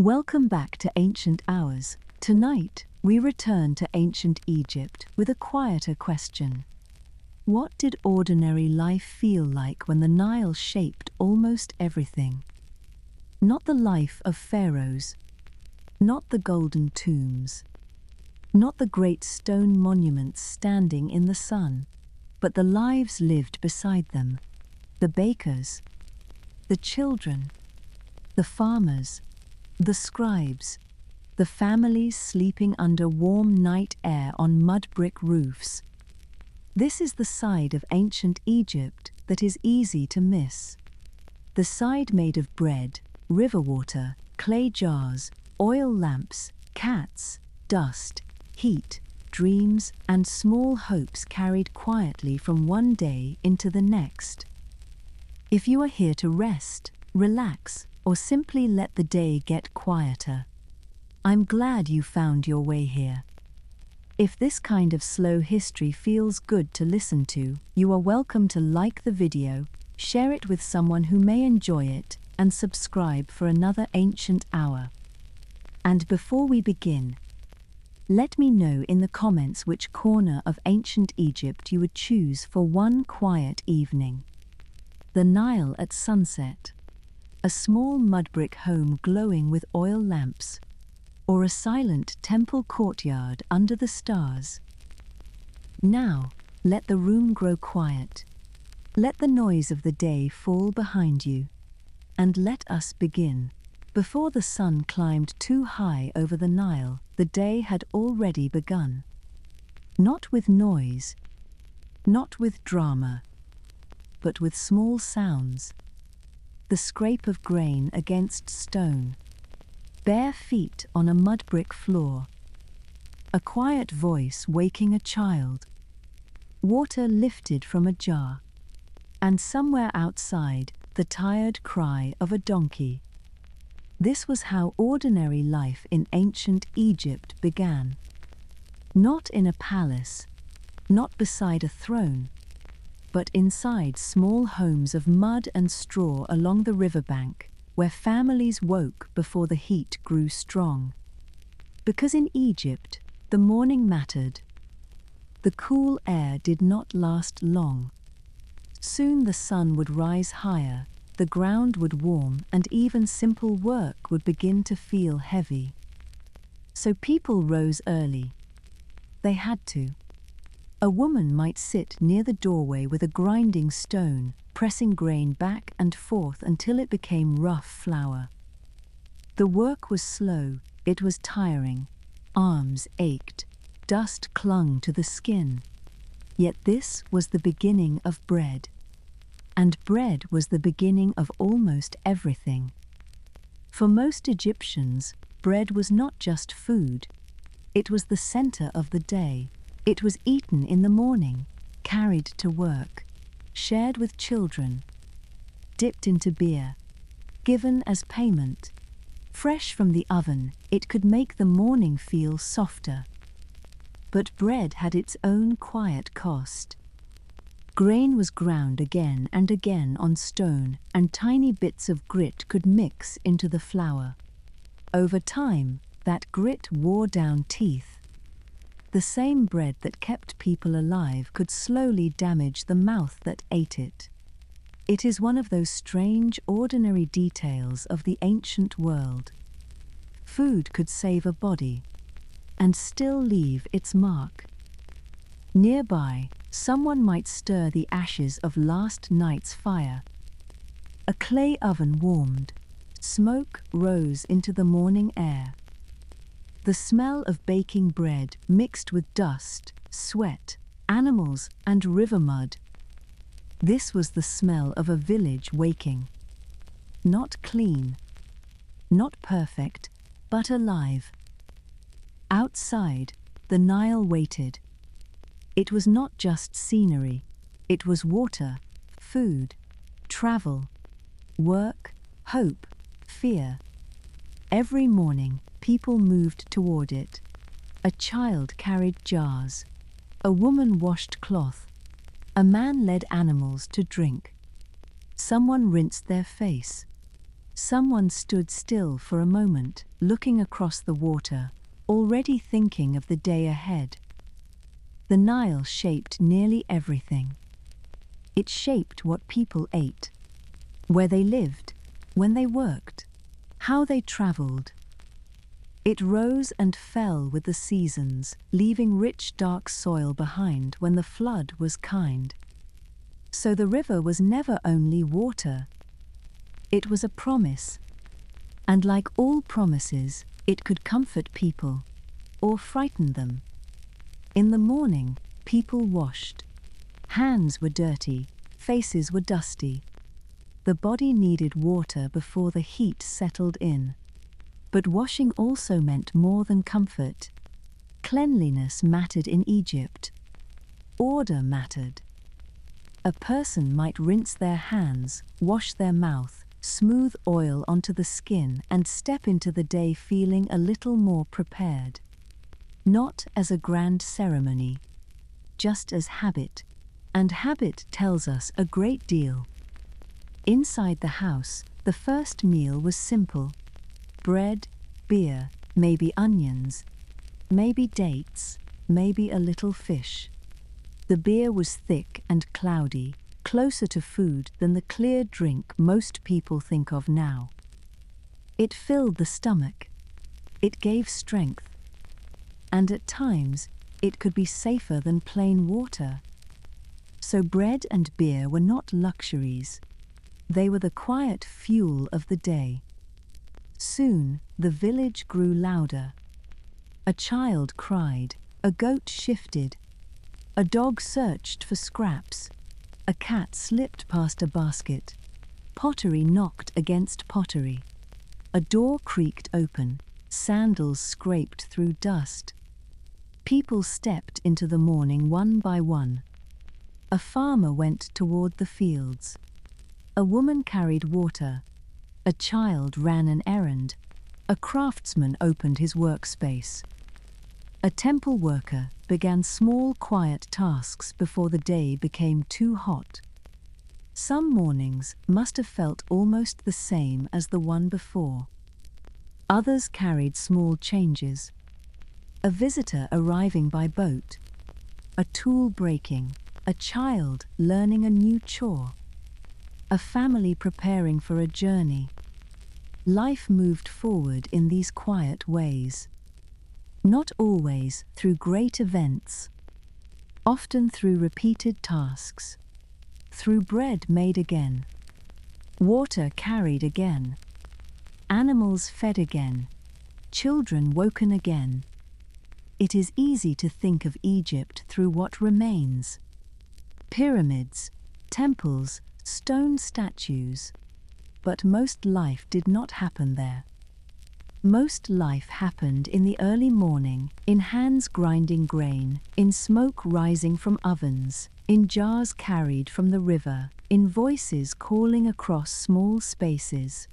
Welcome back to Ancient Hours. Tonight, we return to ancient Egypt with a quieter question. What did ordinary life feel like when the Nile shaped almost everything? Not the life of pharaohs, not the golden tombs, not the great stone monuments standing in the sun, but the lives lived beside them, the bakers, the children, the farmers, the scribes, the families sleeping under warm night air on mud-brick roofs. This is the side of ancient Egypt that is easy to miss. The side made of bread, river water, clay jars, oil lamps, cats, dust, heat, dreams, and small hopes carried quietly from one day into the next. If you are here to rest, relax, or simply let the day get quieter, I'm glad you found your way here. If this kind of slow history feels good to listen to, you are welcome to like the video, share it with someone who may enjoy it, and subscribe for another ancient hour. And before we begin, let me know in the comments which corner of ancient Egypt you would choose for one quiet evening. The Nile at sunset, a small mud-brick home glowing with oil lamps, or a silent temple courtyard under the stars. Now, let the room grow quiet. Let the noise of the day fall behind you, and let us begin. Before the sun climbed too high over the Nile, the day had already begun. Not with noise, not with drama, but with small sounds. The scrape of grain against stone, bare feet on a mud-brick floor, a quiet voice waking a child, water lifted from a jar, and somewhere outside, the tired cry of a donkey. This was how ordinary life in ancient Egypt began. Not in a palace, not beside a throne, but inside small homes of mud and straw along the riverbank, where families woke before the heat grew strong. Because in Egypt, the morning mattered. The cool air did not last long. Soon the sun would rise higher, the ground would warm, and even simple work would begin to feel heavy. So people rose early. They had to. A woman might sit near the doorway with a grinding stone, pressing grain back and forth until it became rough flour. The work was slow, it was tiring. Arms ached, dust clung to the skin. Yet this was the beginning of bread. And bread was the beginning of almost everything. For most Egyptians, bread was not just food. It was the center of the day. It was eaten in the morning, carried to work, shared with children, dipped into beer, given as payment. Fresh from the oven, it could make the morning feel softer. But bread had its own quiet cost. Grain was ground again and again on stone, and tiny bits of grit could mix into the flour. Over time, that grit wore down teeth. The same bread that kept people alive could slowly damage the mouth that ate it. It is one of those strange, ordinary details of the ancient world. Food could save a body, and still leave its mark. Nearby, someone might stir the ashes of last night's fire. A clay oven warmed. Smoke rose into the morning air. The smell of baking bread mixed with dust, sweat, animals, and river mud. This was the smell of a village waking. Not clean, not perfect, but alive. Outside, the Nile waited. It was not just scenery, it was water, food, travel, work, hope, fear. Every morning, people moved toward it. A child carried jars. A woman washed cloth. A man led animals to drink. Someone rinsed their face. Someone stood still for a moment, looking across the water, already thinking of the day ahead. The Nile shaped nearly everything. It shaped what people ate, where they lived, when they worked, how they traveled. It rose and fell with the seasons, leaving rich dark soil behind when the flood was kind. So the river was never only water. It was a promise. And like all promises, it could comfort people, or frighten them. In the morning, people washed. Hands were dirty, faces were dusty. The body needed water before the heat settled in. But washing also meant more than comfort. Cleanliness mattered in Egypt. Order mattered. A person might rinse their hands, wash their mouth, smooth oil onto the skin, and step into the day feeling a little more prepared. Not as a grand ceremony, just as habit. And habit tells us a great deal. Inside the house, the first meal was simple. Bread, beer, maybe onions, maybe dates, maybe a little fish. The beer was thick and cloudy, closer to food than the clear drink most people think of now. It filled the stomach. It gave strength. And at times, it could be safer than plain water. So bread and beer were not luxuries. They were the quiet fuel of the day. Soon, the village grew louder. A child cried, a goat shifted, a dog searched for scraps, a cat slipped past a basket, pottery knocked against pottery, a door creaked open, sandals scraped through dust. People stepped into the morning one by one. A farmer went toward the fields. A woman carried water. A child ran an errand. A craftsman opened his workspace. A temple worker began small, quiet tasks before the day became too hot. Some mornings must have felt almost the same as the one before. Others carried small changes. A visitor arriving by boat. A tool breaking. A child learning a new chore. A family preparing for a journey. Life moved forward in these quiet ways. Not always through great events. Often through repeated tasks. Through bread made again. Water carried again. Animals fed again. Children woken again. It is easy to think of Egypt through what remains. Pyramids, temples, stone statues. But most life did not happen there. Most life happened in the early morning, in hands grinding grain, in smoke rising from ovens, in jars carried from the river, in voices calling across small spaces.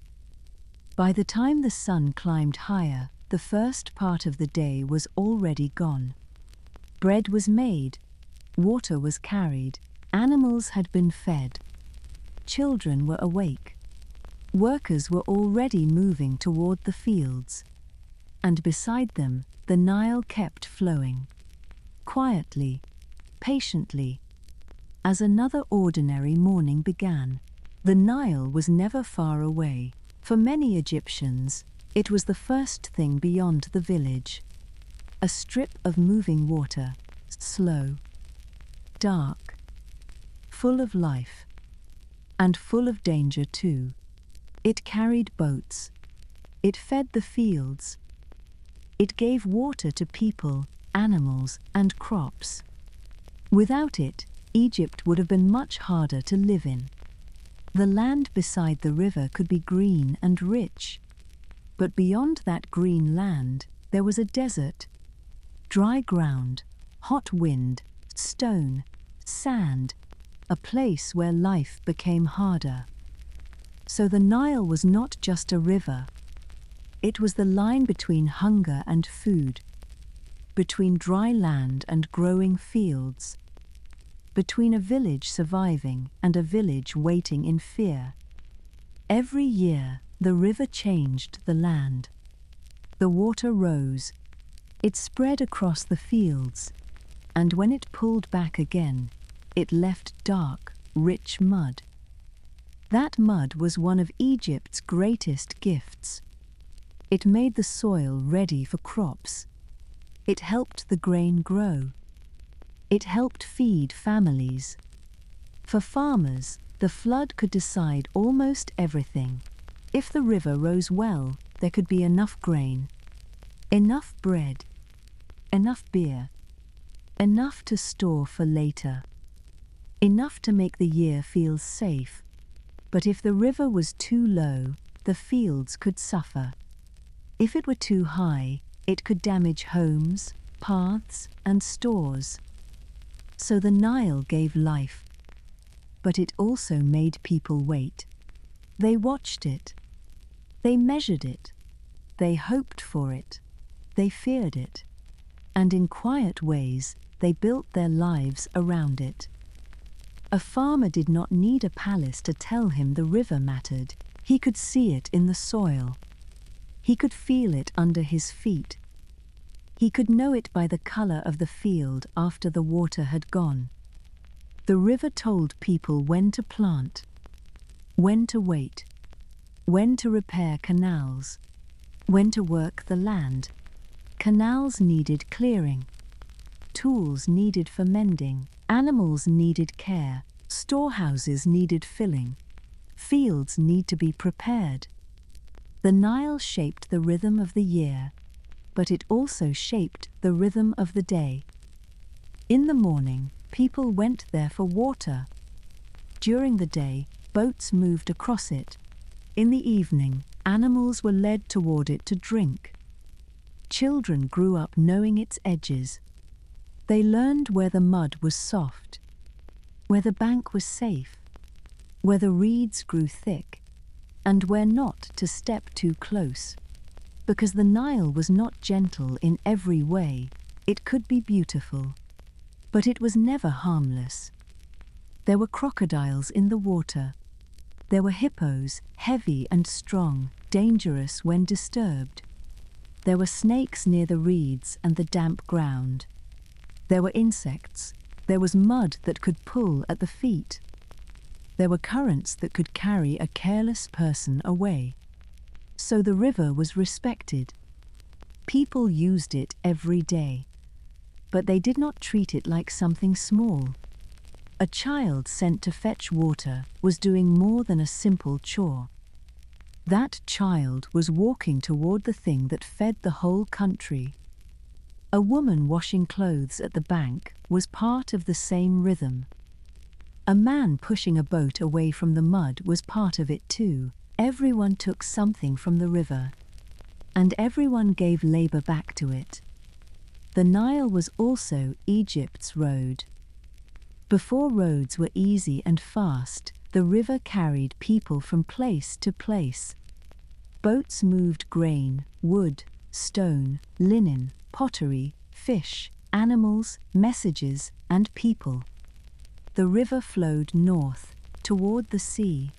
By the time the sun climbed higher, the first part of the day was already gone. Bread was made, water was carried, animals had been fed. Children were awake. Workers were already moving toward the fields. And beside them, the Nile kept flowing. Quietly, patiently. As another ordinary morning began, the Nile was never far away. For many Egyptians, it was the first thing beyond the village. A strip of moving water, slow, dark, full of life, and full of danger too. It carried boats. It fed the fields. It gave water to people, animals, and crops. Without it, Egypt would have been much harder to live in. The land beside the river could be green and rich. But beyond that green land, there was a desert. Dry ground, hot wind, stone, sand, a place where life became harder. So the Nile was not just a river. It was the line between hunger and food, between dry land and growing fields, between a village surviving and a village waiting in fear. Every year, the river changed the land. The water rose. It spread across the fields, and when it pulled back again, it left dark, rich mud. That mud was one of Egypt's greatest gifts. It made the soil ready for crops. It helped the grain grow. It helped feed families. For farmers, the flood could decide almost everything. If the river rose well, there could be enough grain, enough bread, enough beer, enough to store for later, enough to make the year feel safe. But if the river was too low, the fields could suffer. If it were too high, it could damage homes, paths, and stores. So the Nile gave life, but it also made people wait. They watched it. They measured it. They hoped for it. They feared it. And in quiet ways, they built their lives around it. A farmer did not need a palace to tell him the river mattered. He could see it in the soil. He could feel it under his feet. He could know it by the color of the field after the water had gone. The river told people when to plant, when to wait, when to repair canals, when to work the land. Canals needed clearing. Tools needed for mending. Animals needed care. Storehouses needed filling. Fields need to be prepared. The Nile shaped the rhythm of the year, but it also shaped the rhythm of the day. In the morning, people went there for water. During the day, boats moved across it. In the evening, animals were led toward it to drink. Children grew up knowing its edges. They learned where the mud was soft, where the bank was safe, where the reeds grew thick, and where not to step too close. Because the Nile was not gentle in every way, it could be beautiful, but it was never harmless. There were crocodiles in the water. There were hippos, heavy and strong, dangerous when disturbed. There were snakes near the reeds and the damp ground. There were insects. There was mud that could pull at the feet. There were currents that could carry a careless person away. So the river was respected. People used it every day. But they did not treat it like something small. A child sent to fetch water was doing more than a simple chore. That child was walking toward the thing that fed the whole country. A woman washing clothes at the bank was part of the same rhythm. A man pushing a boat away from the mud was part of it too. Everyone took something from the river, and everyone gave labor back to it. The Nile was also Egypt's road. Before roads were easy and fast, the river carried people from place to place. Boats moved grain, wood, stone, linen, pottery, fish, animals, messages, and people. The river flowed north, toward the sea.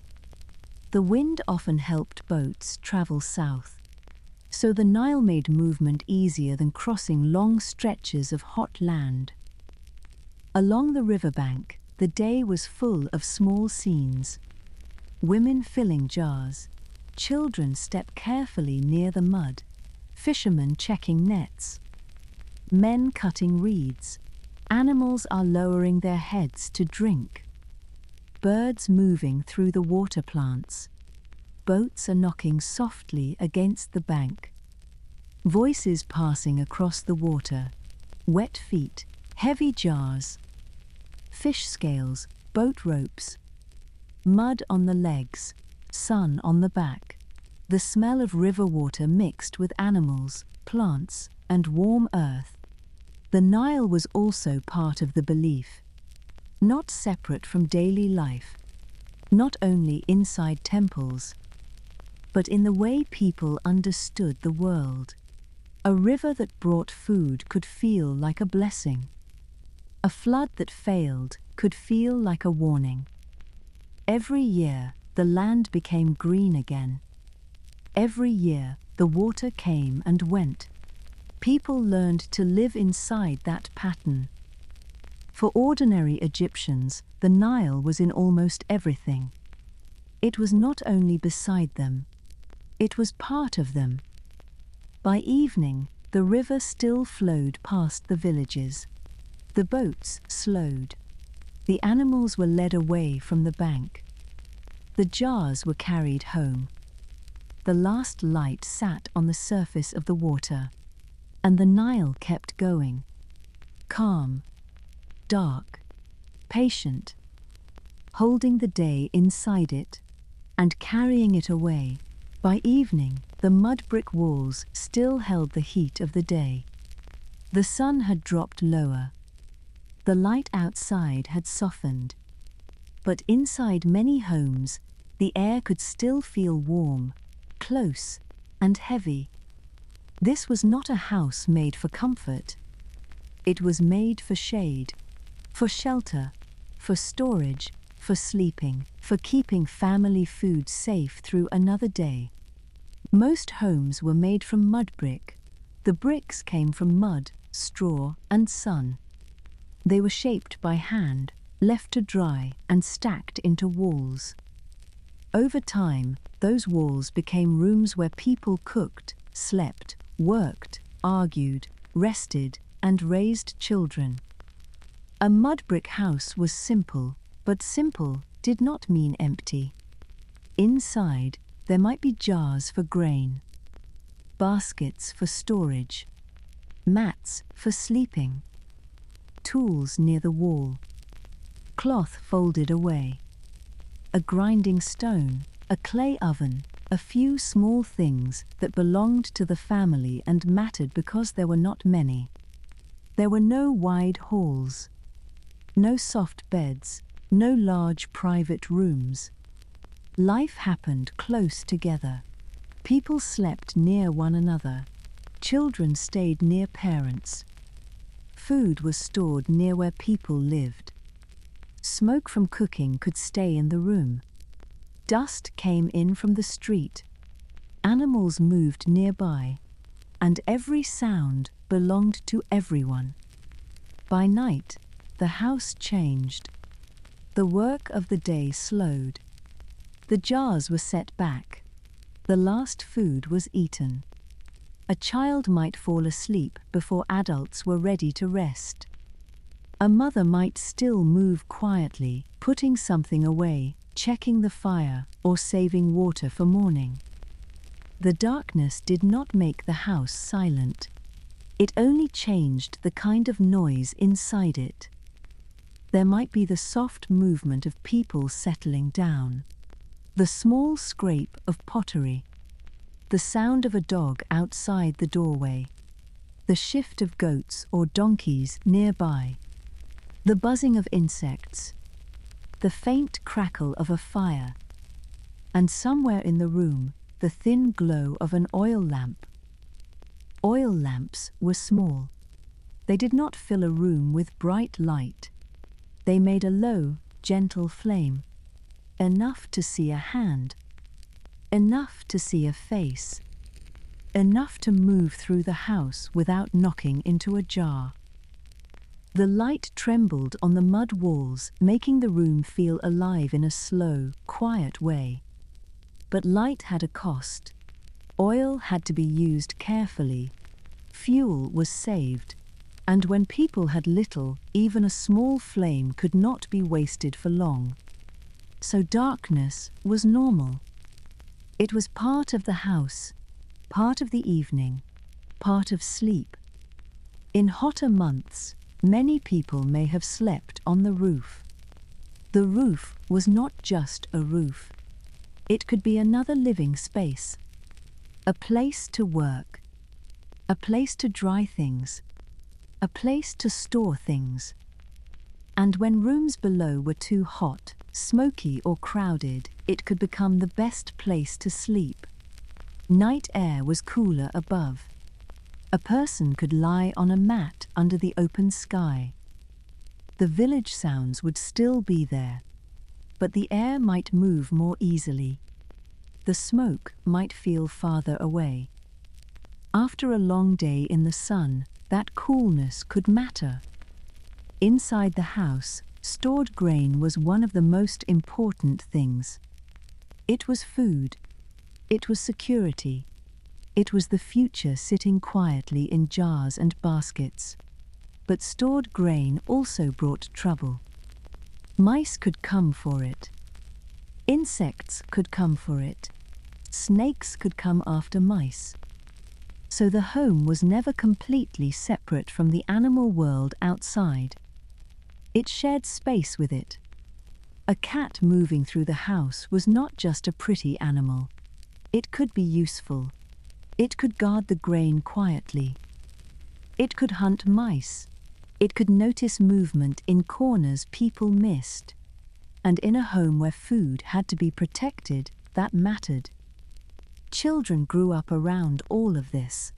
The wind often helped boats travel south. So the Nile made movement easier than crossing long stretches of hot land. Along the riverbank, the day was full of small scenes. Women filling jars. Children step carefully near the mud. Fishermen checking nets. Men cutting reeds. Animals are lowering their heads to drink. Birds moving through the water plants. Boats are knocking softly against the bank. Voices passing across the water. Wet feet, heavy jars. Fish scales, boat ropes. Mud on the legs, sun on the back. The smell of river water mixed with animals, plants, and warm earth. The Nile was also part of the belief. Not separate from daily life. Not only inside temples, but in the way people understood the world. A river that brought food could feel like a blessing. A flood that failed could feel like a warning. Every year, the land became green again. Every year, the water came and went. People learned to live inside that pattern. For ordinary Egyptians, the Nile was in almost everything. It was not only beside them, it was part of them. By evening, the river still flowed past the villages. The boats slowed. The animals were led away from the bank. The jars were carried home. The last light sat on the surface of the water, and the Nile kept going. Calm, dark, patient, holding the day inside it and carrying it away. By evening, the mud-brick walls still held the heat of the day. The sun had dropped lower. The light outside had softened. But inside many homes, the air could still feel warm, close, and heavy. This was not a house made for comfort. It was made for shade, for shelter, for storage, for sleeping, for keeping family food safe through another day. Most homes were made from mud brick. The bricks came from mud, straw, and sun. They were shaped by hand, left to dry, and stacked into walls. Over time, those walls became rooms where people cooked, slept, worked, argued, rested, and raised children. A mud brick house was simple, but simple did not mean empty. Inside, there might be jars for grain, baskets for storage, mats for sleeping, tools near the wall, cloth folded away, a grinding stone, a clay oven, a few small things that belonged to the family and mattered because there were not many. There were no wide halls, no soft beds, no large private rooms. Life happened close together. People slept near one another. Children stayed near parents. Food was stored near where people lived. Smoke from cooking could stay in the room. Dust came in from the street. Animals moved nearby, and every sound belonged to everyone. By night, the house changed. The work of the day slowed. The jars were set back. The last food was eaten. A child might fall asleep before adults were ready to rest. A mother might still move quietly, putting something away, checking the fire, or saving water for morning. The darkness did not make the house silent. It only changed the kind of noise inside it. There might be the soft movement of people settling down, the small scrape of pottery, the sound of a dog outside the doorway, the shift of goats or donkeys nearby, the buzzing of insects, the faint crackle of a fire, and somewhere in the room, the thin glow of an oil lamp. Oil lamps were small. They did not fill a room with bright light. They made a low, gentle flame, enough to see a hand, enough to see a face, enough to move through the house without knocking into a jar. The light trembled on the mud walls, making the room feel alive in a slow, quiet way. But light had a cost. Oil had to be used carefully. Fuel was saved. And when people had little, even a small flame could not be wasted for long. So darkness was normal. It was part of the house, part of the evening, part of sleep. In hotter months, many people may have slept on the roof. The roof was not just a roof. It could be another living space, a place to work, a place to dry things, a place to store things. And when rooms below were too hot, smoky or crowded, it could become the best place to sleep. Night air was cooler above. A person could lie on a mat under the open sky. The village sounds would still be there, but the air might move more easily. the smoke might feel farther away. After a long day in the sun, that coolness could matter. Inside the house, stored grain was one of the most important things. It was food. It was security. It was the future sitting quietly in jars and baskets. But stored grain also brought trouble. Mice could come for it. Insects could come for it. Snakes could come after mice. So the home was never completely separate from the animal world outside. It shared space with it. A cat moving through the house was not just a pretty animal. It could be useful. It could guard the grain quietly. It could hunt mice. It could notice movement in corners people missed. And in a home where food had to be protected, that mattered. Children grew up around all of this.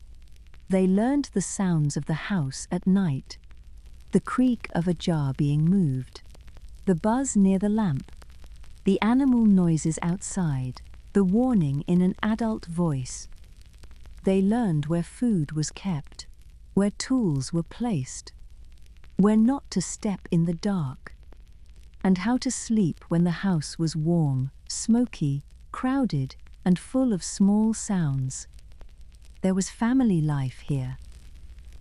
They learned the sounds of the house at night, the creak of a jar being moved, the buzz near the lamp, the animal noises outside, the warning in an adult voice. They learned where food was kept, where tools were placed, where not to step in the dark, and how to sleep when the house was warm, smoky, crowded, and full of small sounds. There was family life here,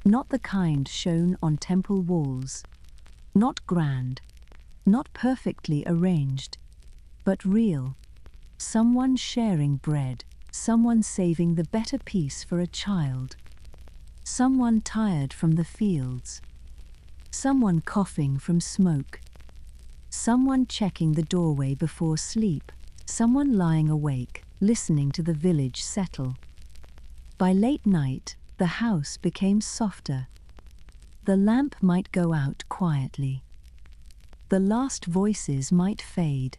not the kind shown on temple walls, not grand, not perfectly arranged, but real. Someone sharing bread, someone saving the better piece for a child, someone tired from the fields, someone coughing from smoke, someone checking the doorway before sleep, someone lying awake, listening to the village settle. By late night, the house became softer. The lamp might go out quietly. The last voices might fade.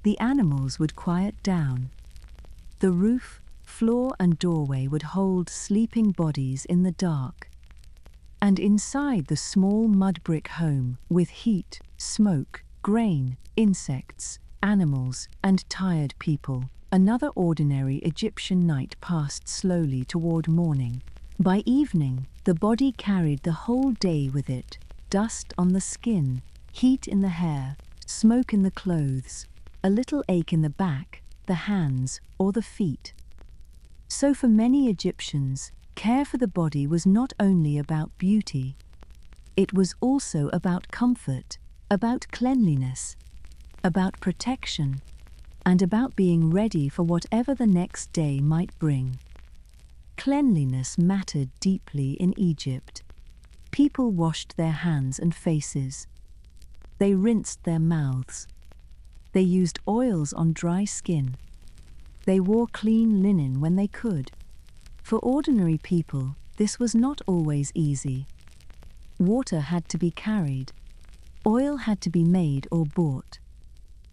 The animals would quiet down. The roof, floor, and doorway would hold sleeping bodies in the dark. And inside the small mudbrick home, with heat, smoke, grain, insects, animals, and tired people, another ordinary Egyptian night passed slowly toward morning. By evening, the body carried the whole day with it: dust on the skin, heat in the hair, smoke in the clothes, a little ache in the back, the hands, or the feet. So for many Egyptians, care for the body was not only about beauty. It was also about comfort, about cleanliness, about protection, and about being ready for whatever the next day might bring. Cleanliness mattered deeply in Egypt. People washed their hands and faces. They rinsed their mouths. They used oils on dry skin. They wore clean linen when they could. For ordinary people, this was not always easy. Water had to be carried. Oil had to be made or bought.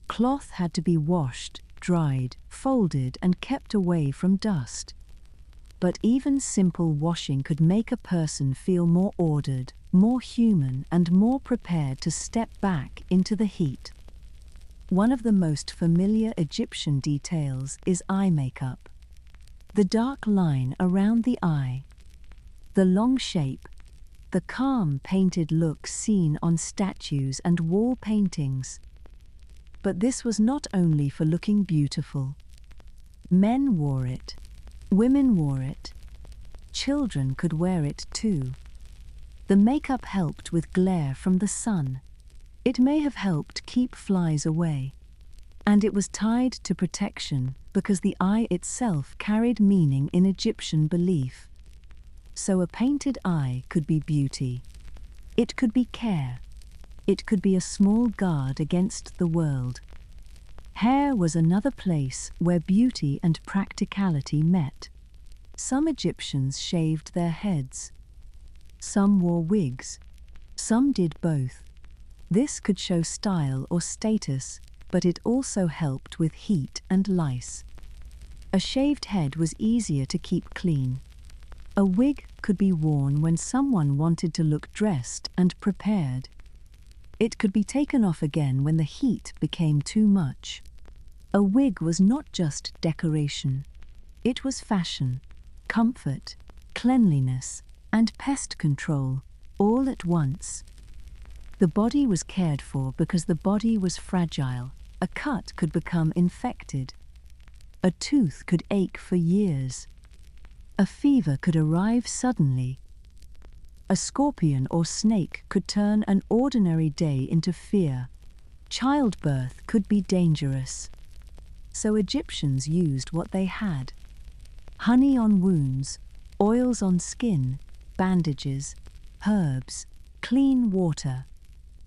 Cloth had to be washed, dried, folded, and kept away from dust. But even simple washing could make a person feel more ordered, more human, and more prepared to step back into the heat. One of the most familiar Egyptian details is eye makeup. The dark line around the eye, the long shape, the calm painted look seen on statues and wall paintings. But this was not only for looking beautiful. Men wore it. Women wore it. Children could wear it too. The makeup helped with glare from the sun. It may have helped keep flies away. And it was tied to protection because the eye itself carried meaning in Egyptian belief. So a painted eye could be beauty. It could be care. It could be a small guard against the world. Hair was another place where beauty and practicality met. Some Egyptians shaved their heads. Some wore wigs. Some did both. This could show style or status, but it also helped with heat and lice. A shaved head was easier to keep clean. A wig could be worn when someone wanted to look dressed and prepared. It could be taken off again when the heat became too much. A wig was not just decoration. It was fashion, comfort, cleanliness, and pest control, all at once. The body was cared for because the body was fragile. A cut could become infected. A tooth could ache for years. A fever could arrive suddenly. A scorpion or snake could turn an ordinary day into fear. Childbirth could be dangerous. So Egyptians used what they had: honey on wounds, oils on skin, bandages, herbs, clean water.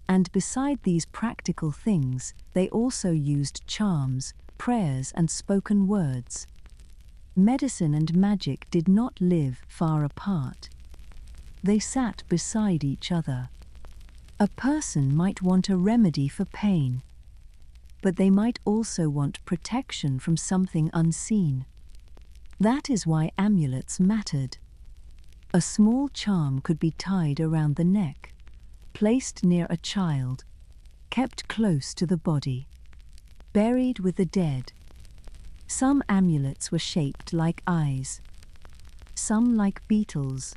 And beside these practical things, they also used charms, prayers, and spoken words. Medicine and magic did not live far apart. They sat beside each other. A person might want a remedy for pain, but they might also want protection from something unseen. That is why amulets mattered. A small charm could be tied around the neck, placed near a child, kept close to the body, buried with the dead. Some amulets were shaped like eyes, some like beetles,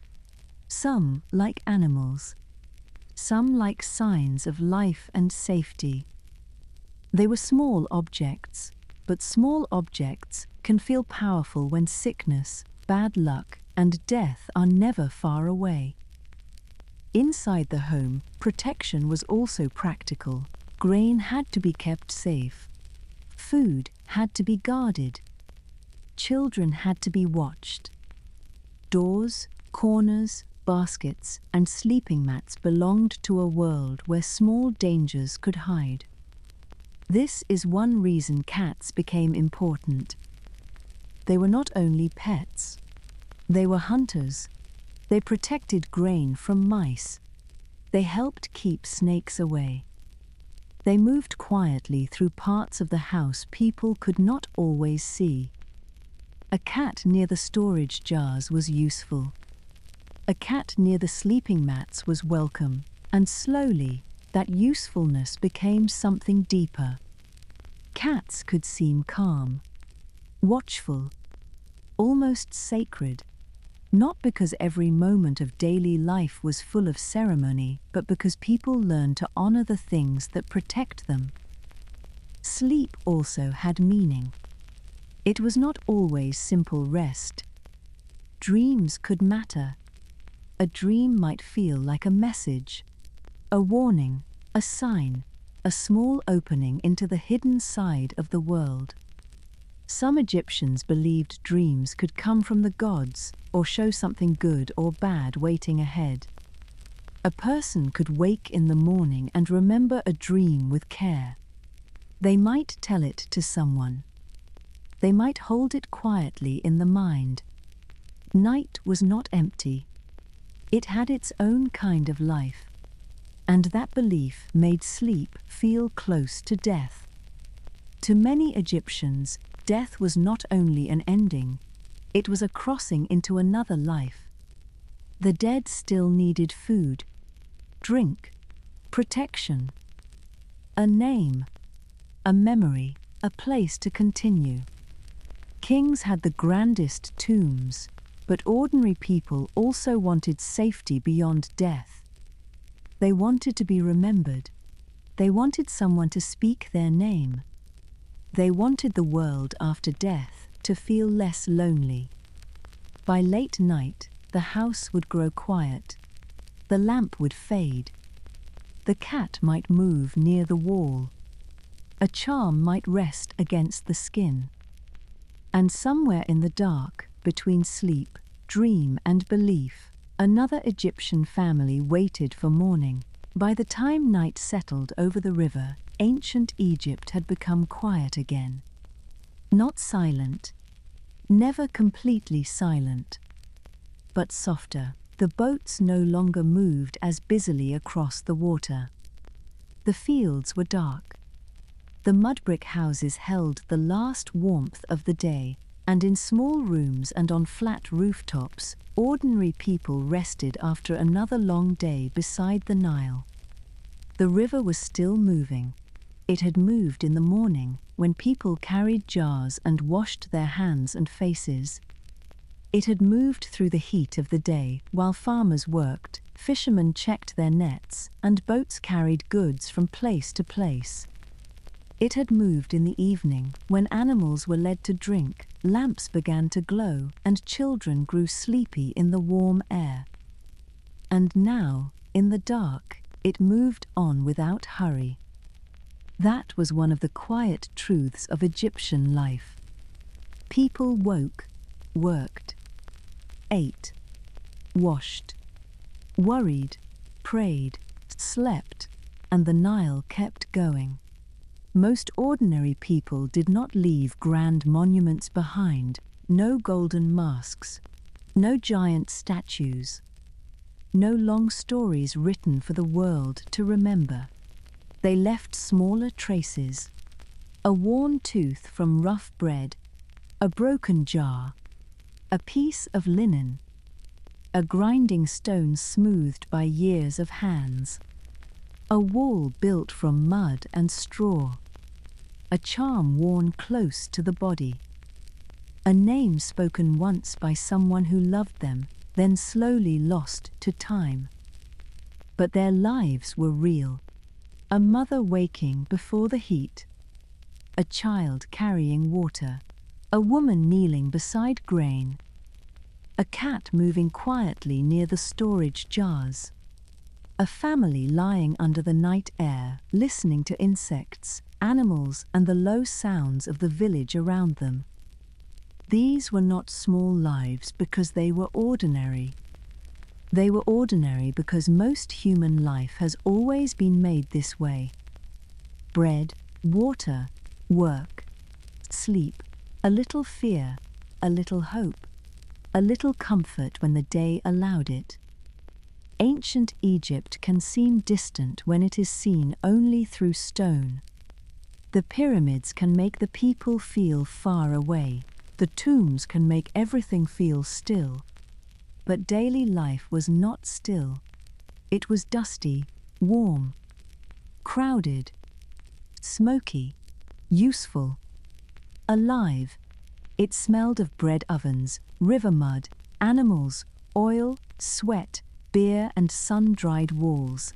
some like animals, some like signs of life and safety. They were small objects, but small objects can feel powerful when sickness, bad luck, and death are never far away. Inside the home, protection was also practical. Grain had to be kept safe. Food had to be guarded. Children had to be watched. Doors, corners, baskets, and sleeping mats belonged to a world where small dangers could hide. This is one reason cats became important. They were not only pets. They were hunters. They protected grain from mice. They helped keep snakes away. They moved quietly through parts of the house people could not always see. A cat near the storage jars was useful. A cat near the sleeping mats was welcome, and slowly, that usefulness became something deeper. Cats could seem calm, watchful, almost sacred. Not because every moment of daily life was full of ceremony, but because people learned to honor the things that protect them. Sleep also had meaning. It was not always simple rest. Dreams could matter. A dream might feel like a message, a warning, a sign, a small opening into the hidden side of the world. Some Egyptians believed dreams could come from the gods or show something good or bad waiting ahead. A person could wake in the morning and remember a dream with care. They might tell it to someone. They might hold it quietly in the mind. Night was not empty. It had its own kind of life. And that belief made sleep feel close to death. To many Egyptians, death was not only an ending, it was a crossing into another life. The dead still needed food, drink, protection, a name, a memory, a place to continue. Kings had the grandest tombs, but ordinary people also wanted safety beyond death. They wanted to be remembered. They wanted someone to speak their name. They wanted the world after death to feel less lonely. By late night, the house would grow quiet. The lamp would fade. The cat might move near the wall. A charm might rest against the skin. And somewhere in the dark, between sleep, dream, and belief, another Egyptian family waited for morning. By the time night settled over the river, ancient Egypt had become quiet again. Not silent, never completely silent, but softer. The boats no longer moved as busily across the water. The fields were dark. The mudbrick houses held the last warmth of the day, and in small rooms and on flat rooftops, ordinary people rested after another long day beside the Nile. The river was still moving. It had moved in the morning, when people carried jars and washed their hands and faces. It had moved through the heat of the day, while farmers worked, fishermen checked their nets, and boats carried goods from place to place. It had moved in the evening, when animals were led to drink, lamps began to glow, and children grew sleepy in the warm air. And now, in the dark, it moved on without hurry. That was one of the quiet truths of Egyptian life. People woke, worked, ate, washed, worried, prayed, slept, and the Nile kept going. Most ordinary people did not leave grand monuments behind, no golden masks, no giant statues, no long stories written for the world to remember. They left smaller traces: a worn tooth from rough bread, a broken jar, a piece of linen, a grinding stone smoothed by years of hands, a wall built from mud and straw, a charm worn close to the body, a name spoken once by someone who loved them, then slowly lost to time. But their lives were real. A mother waking before the heat, a child carrying water, a woman kneeling beside grain, a cat moving quietly near the storage jars, a family lying under the night air, listening to insects, animals, and the low sounds of the village around them. These were not small lives because they were ordinary. They were ordinary because most human life has always been made this way. Bread, water, work, sleep, a little fear, a little hope, a little comfort when the day allowed it. Ancient Egypt can seem distant when it is seen only through stone. The pyramids can make the people feel far away. The tombs can make everything feel still. But daily life was not still. It was dusty, warm, crowded, smoky, useful, alive. It smelled of bread ovens, river mud, animals, oil, sweat, beer, and sun-dried walls.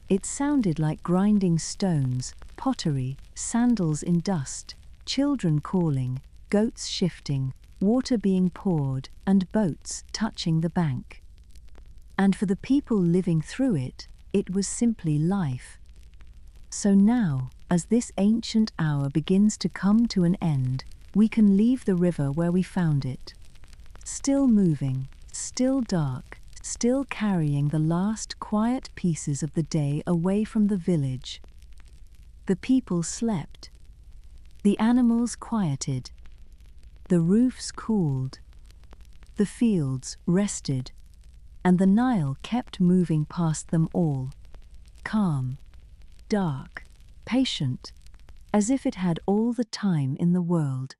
It sounded like grinding stones, pottery, sandals in dust, children calling, goats shifting, water being poured, and boats touching the bank. And for the people living through it, it was simply life. So now, as this ancient hour begins to come to an end, we can leave the river where we found it. Still moving, still dark, still carrying the last quiet pieces of the day away from the village. The people slept. The animals quieted. The roofs cooled. The fields rested. And the Nile kept moving past them all, calm, dark, patient, as if it had all the time in the world.